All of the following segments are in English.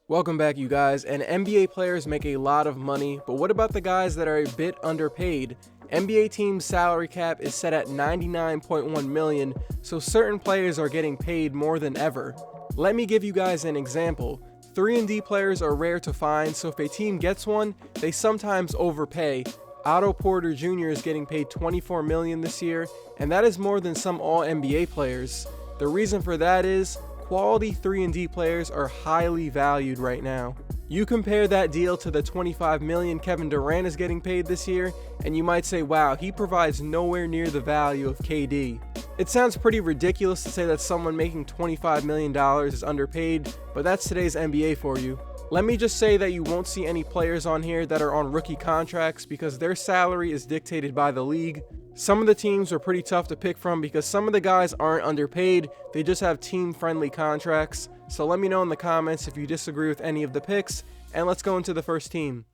Welcome back, you guys. And NBA players make a lot of money, but what about the guys that are a bit underpaid? NBA teams' salary cap is set at $99.1 million, so certain players are getting paid more than ever. Let me give you guys an example. 3-and-D players are rare to find, so if a team gets one, they sometimes overpay. Otto Porter Jr. is getting paid $24 million this year, and that is more than some All-NBA players. The reason for that is quality 3-and-D players are highly valued right now. You compare that deal to the $25 million Kevin Durant is getting paid this year, and you might say, wow, he provides nowhere near the value of KD. It sounds pretty ridiculous to say that someone making $25 million is underpaid, but that's today's NBA for you. Let me just say that you won't see any players on here that are on rookie contracts because their salary is dictated by the league. Some of the teams are pretty tough to pick from because some of the guys aren't underpaid, they just have team-friendly contracts. So let me know in the comments if you disagree with any of the picks, and let's go into the first team.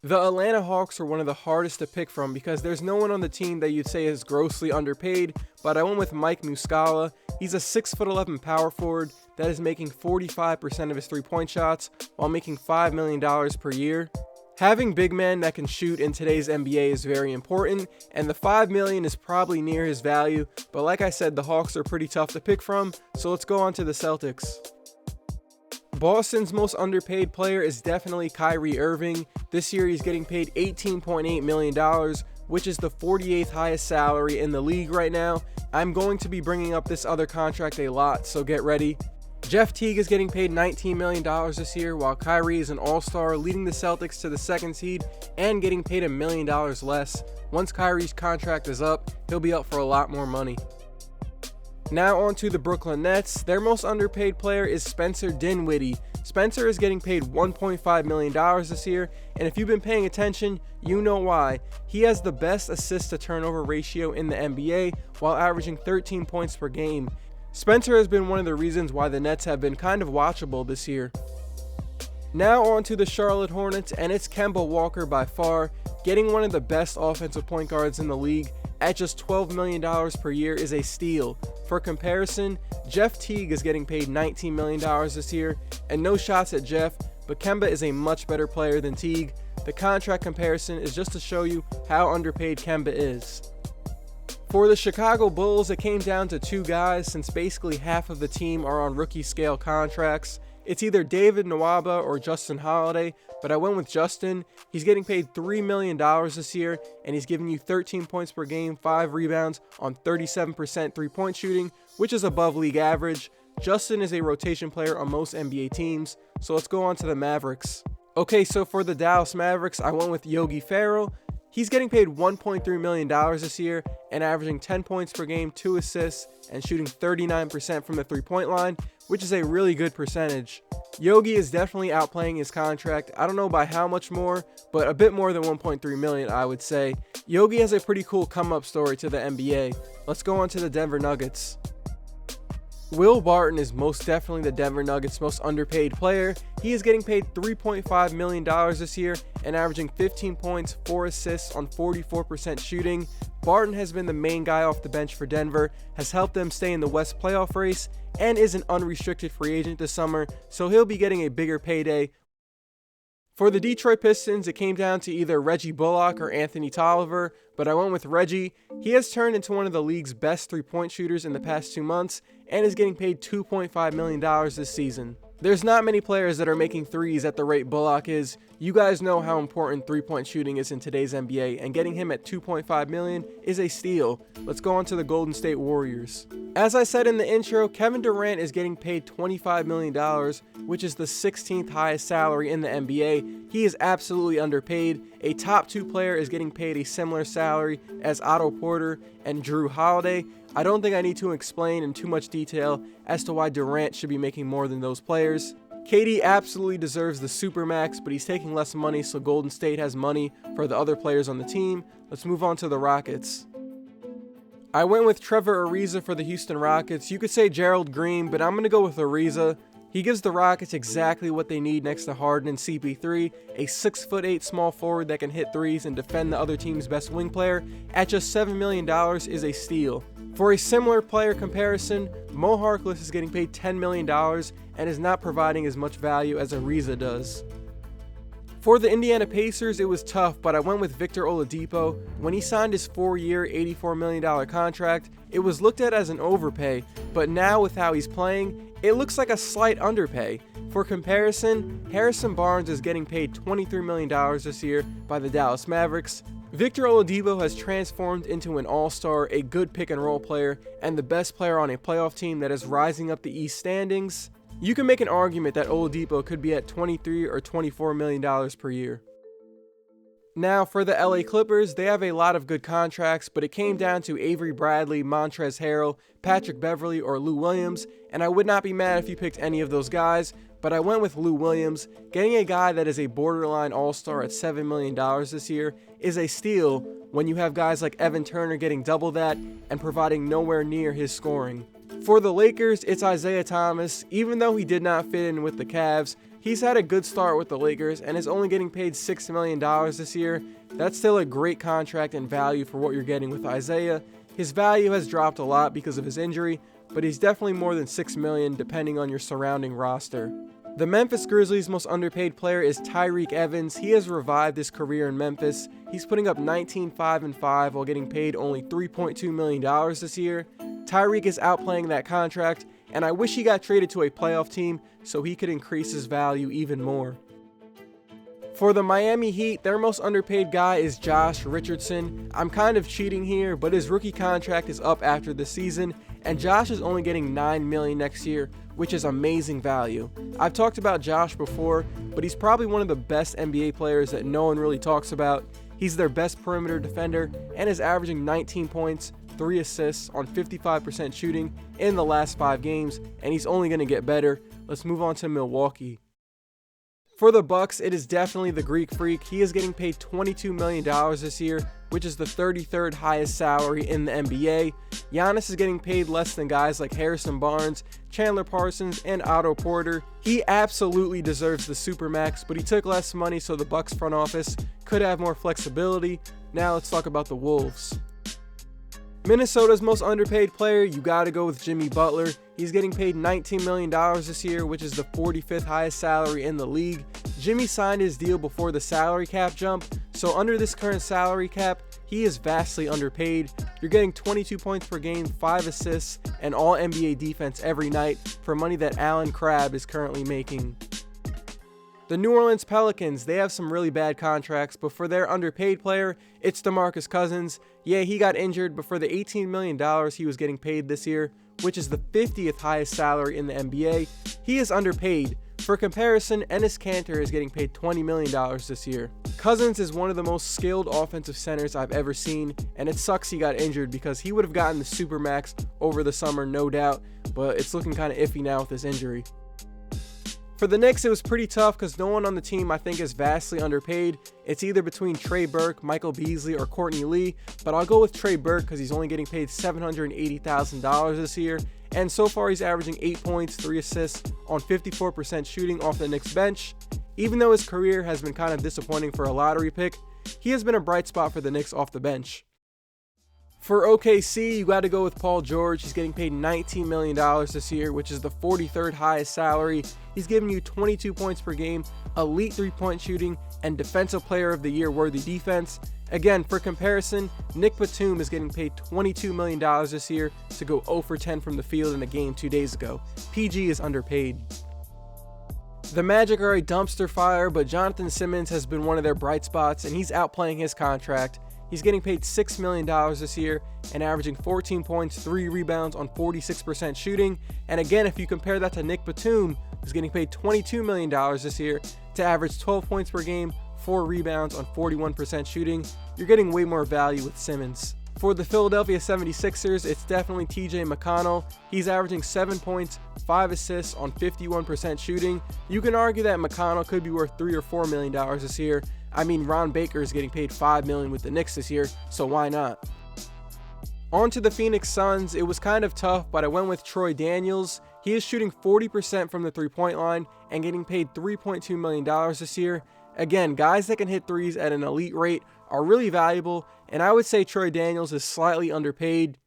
The Atlanta Hawks are one of the hardest to pick from because there's no one on the team that you'd say is grossly underpaid, but I went with Mike Muscala. He's a 6'11" power forward that is making 45% of his three-point shots while making $5 million per year. Having big men that can shoot in today's NBA is very important, and the $5 million is probably near his value, but like I said, the Hawks are pretty tough to pick from, so let's go on to the Celtics. Boston's most underpaid player is definitely Kyrie Irving. This year he's getting paid $18.8 million, which is the 48th highest salary in the league right now. I'm going to be bringing up this other contract a lot, so get ready. Jeff Teague is getting paid $19 million this year, while Kyrie is an all-star, leading the Celtics to the second seed and getting paid $1 million less. Once Kyrie's contract is up, he'll be up for a lot more money. Now on to the Brooklyn Nets. Their most underpaid player is Spencer Dinwiddie. Spencer is getting paid $1.5 million this year, and if you've been paying attention, you know why. He has the best assist-to-turnover ratio in the NBA while averaging 13 points per game. Spencer has been one of the reasons why the Nets have been kind of watchable this year. Now on to the Charlotte Hornets, and it's Kemba Walker by far. Getting one of the best offensive point guards in the league at just $12 million per year is a steal. For comparison, Jeff Teague is getting paid $19 million this year, and no shots at Jeff, but Kemba is a much better player than Teague. The contract comparison is just to show you how underpaid Kemba is. For the Chicago Bulls, it came down to two guys since basically half of the team are on rookie scale contracts. It's either David Nwaba or Justin Holiday, but I went with Justin. He's getting paid $3 million this year, and he's giving you 13 points per game, 5 rebounds on 37% three-point shooting, which is above league average. Justin is a rotation player on most NBA teams, so let's go on to the Mavericks. Okay, so for the Dallas Mavericks, I went with Yogi Ferrell. He's getting paid $1.3 million this year and averaging 10 points per game, 2 assists, and shooting 39% from the three-point line, which is a really good percentage. Yogi is definitely outplaying his contract. I don't know by how much more, but a bit more than $1.3 million, I would say. Yogi has a pretty cool come-up story to the NBA. Let's go on to the Denver Nuggets. Will Barton is most definitely the Denver Nuggets' most underpaid player. He is getting paid $3.5 million this year and averaging 15 points, 4 assists on 44% shooting. Barton has been the main guy off the bench for Denver, has helped them stay in the West playoff race, and is an unrestricted free agent this summer, so he'll be getting a bigger payday. For the Detroit Pistons, it came down to either Reggie Bullock or Anthony Tolliver, but I went with Reggie. He has turned into one of the league's best three-point shooters in the past 2 months and is getting paid $2.5 million this season. There's not many players that are making threes at the rate Bullock is. You guys know how important three-point shooting is in today's NBA, and getting him at $2.5 million is a steal. Let's go on to the Golden State Warriors. As I said in the intro, Kevin Durant is getting paid $25 million, which is the 16th highest salary in the NBA. He is absolutely underpaid. A top 2 player is getting paid a similar salary as Otto Porter and Drew Holiday. I don't think I need to explain in too much detail as to why Durant should be making more than those players. KD absolutely deserves the Supermax, but he's taking less money, so Golden State has money for the other players on the team. Let's move on to the Rockets. I went with Trevor Ariza for the Houston Rockets. You could say Gerald Green, but I'm going to go with Ariza. He gives the Rockets exactly what they need next to Harden and CP3, a 6'8" small forward that can hit threes and defend the other team's best wing player. At just $7 million is a steal. For a similar player comparison, Mo Harkless is getting paid $10 million and is not providing as much value as Ariza does. For the Indiana Pacers, it was tough, but I went with Victor Oladipo. When he signed his 4-year, $84 million contract, it was looked at as an overpay, but now with how he's playing, it looks like a slight underpay. For comparison, Harrison Barnes is getting paid $23 million this year by the Dallas Mavericks. Victor Oladipo has transformed into an all-star, a good pick-and-roll player, and the best player on a playoff team that is rising up the East standings. You can make an argument that Oladipo could be at $23 or $24 million per year. Now, for the LA Clippers, they have a lot of good contracts, but it came down to Avery Bradley, Montrezl Harrell, Patrick Beverley, or Lou Williams, and I would not be mad if you picked any of those guys, but I went with Lou Williams. Getting a guy that is a borderline all-star at $7 million this year is a steal when you have guys like Evan Turner getting double that and providing nowhere near his scoring. For the Lakers, it's Isaiah Thomas. Even though he did not fit in with the Cavs, he's had a good start with the Lakers and is only getting paid $6 million this year. That's still a great contract and value for what you're getting with Isaiah. His value has dropped a lot because of his injury, but he's definitely more than $6 million depending on your surrounding roster. The Memphis Grizzlies' most underpaid player is Tyreke Evans. He has revived his career in Memphis. He's putting up 19-5-5 while getting paid only $3.2 million this year. Tyreke is outplaying that contract, and I wish he got traded to a playoff team so he could increase his value even more. For the Miami Heat, their most underpaid guy is Josh Richardson. I'm kind of cheating here, but his rookie contract is up after the season, and Josh is only getting $9 million next year, which is amazing value. I've talked about Josh before, but he's probably one of the best NBA players that no one really talks about. He's their best perimeter defender and is averaging 19 points, 3 assists on 55% shooting in the last 5 games, and he's only going to get better. Let's move on to Milwaukee. For the Bucks, it is definitely the Greek Freak. He is getting paid $22 million this year, which is the 33rd highest salary in the NBA. Giannis is getting paid less than guys like Harrison Barnes, Chandler Parsons, and Otto Porter. He absolutely deserves the Supermax, but he took less money, so the Bucks front office could have more flexibility. Now let's talk about the Wolves. Minnesota's most underpaid player, you gotta go with Jimmy Butler. He's getting paid $19 million this year, which is the 45th highest salary in the league. Jimmy signed his deal before the salary cap jump, so under this current salary cap, he is vastly underpaid. You're getting 22 points per game, 5 assists, and all NBA defense every night for money that Allen Crabbe is currently making. The New Orleans Pelicans, they have some really bad contracts, but for their underpaid player, it's DeMarcus Cousins. Yeah, he got injured, but for the $18 million he was getting paid this year, which is the 50th highest salary in the NBA, he is underpaid. For comparison, Enes Kanter is getting paid $20 million this year. Cousins is one of the most skilled offensive centers I've ever seen, and it sucks he got injured because he would have gotten the Supermax over the summer, no doubt, but it's looking kind of iffy now with this injury. For the Knicks, it was pretty tough because no one on the team I think is vastly underpaid. It's either between Trey Burke, Michael Beasley, or Courtney Lee, but I'll go with Trey Burke because he's only getting paid $780,000 this year, and so far he's averaging 8 points, 3 assists on 54% shooting off the Knicks bench. Even though his career has been kind of disappointing for a lottery pick, he has been a bright spot for the Knicks off the bench. For OKC, you got to go with Paul George. He's getting paid $19 million this year, which is the 43rd highest salary. He's giving you 22 points per game, elite 3-point shooting, and Defensive Player of the Year worthy defense. Again, for comparison, Nick Batum is getting paid $22 million this year to go 0 for 10 from the field in a game 2 days ago. PG is underpaid. The Magic are a dumpster fire, but Jonathan Simmons has been one of their bright spots, and he's outplaying his contract. He's getting paid $6 million this year and averaging 14 points, 3 rebounds on 46% shooting. And again, if you compare that to Nick Batum, who's getting paid $22 million this year to average 12 points per game, 4 rebounds on 41% shooting, you're getting way more value with Simmons. For the Philadelphia 76ers, it's definitely TJ McConnell. He's averaging 7 points, 5 assists on 51% shooting. You can argue that McConnell could be worth $3 or $4 million this year. I mean, Ron Baker is getting paid $5 million with the Knicks this year, so why not? On to the Phoenix Suns. It was kind of tough, but I went with Troy Daniels. He is shooting 40% from the three-point line and getting paid $3.2 million this year. Again, guys that can hit threes at an elite rate are really valuable, and I would say Troy Daniels is slightly underpaid.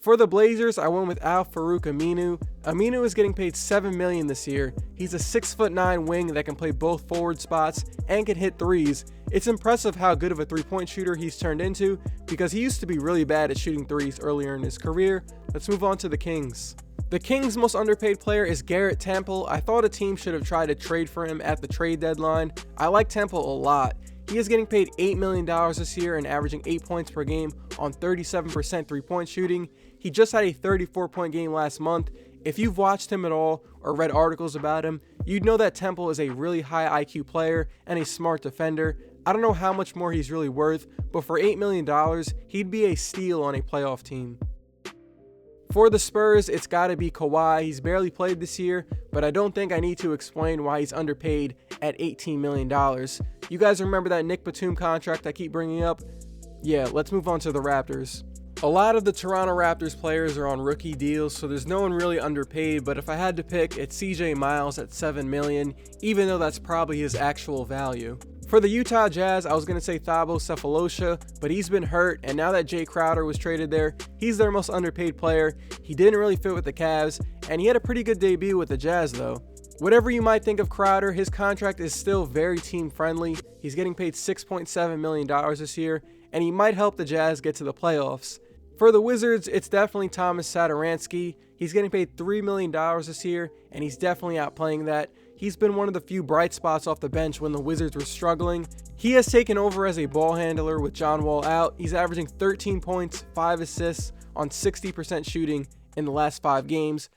For the Blazers, I went with Al-Farouq Aminu. Aminu is getting paid $7 million this year. He's a 6'9" wing that can play both forward spots and can hit threes. It's impressive how good of a three-point shooter he's turned into because he used to be really bad at shooting threes earlier in his career. Let's move on to the Kings. The Kings' most underpaid player is Garrett Temple. I thought a team should have tried to trade for him at the trade deadline. I like Temple a lot. He is getting paid $8 million this year and averaging 8 points per game on 37% three-point shooting. He just had a 34-point game last month. If you've watched him at all or read articles about him, you'd know that Temple is a really high IQ player and a smart defender. I don't know how much more he's really worth, but for $8 million, he'd be a steal on a playoff team. For the Spurs, it's got to be Kawhi. He's barely played this year, but I don't think I need to explain why he's underpaid at $18 million. You guys remember that Nick Batum contract I keep bringing up? Yeah, let's move on to the Raptors. A lot of the Toronto Raptors players are on rookie deals, so there's no one really underpaid, but if I had to pick, it's CJ Miles at $7 million, even though that's probably his actual value. For the Utah Jazz, I was going to say Thabo Sefolosha, but he's been hurt, and now that Jay Crowder was traded there, he's their most underpaid player. He didn't really fit with the Cavs, and he had a pretty good debut with the Jazz though. Whatever you might think of Crowder, his contract is still very team friendly. He's getting paid $6.7 million this year, and he might help the Jazz get to the playoffs. For the Wizards, it's definitely Thomas Satoransky. He's getting paid $3 million this year, and he's definitely outplaying that. He's been one of the few bright spots off the bench when the Wizards were struggling. He has taken over as a ball handler with John Wall out. He's averaging 13 points, 5 assists on 60% shooting in the last 5 games.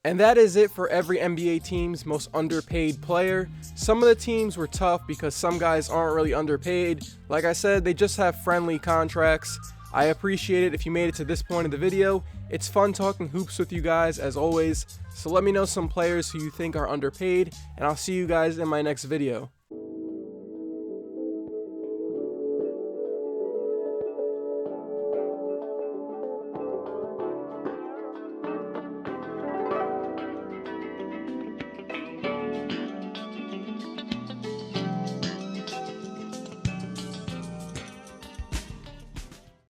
And that is it for every NBA team's most underpaid player. Some of the teams were tough because some guys aren't really underpaid. Like I said, they just have friendly contracts. I appreciate it if you made it to this point of the video. It's fun talking hoops with you guys as always. So let me know some players who you think are underpaid, and I'll see you guys in my next video.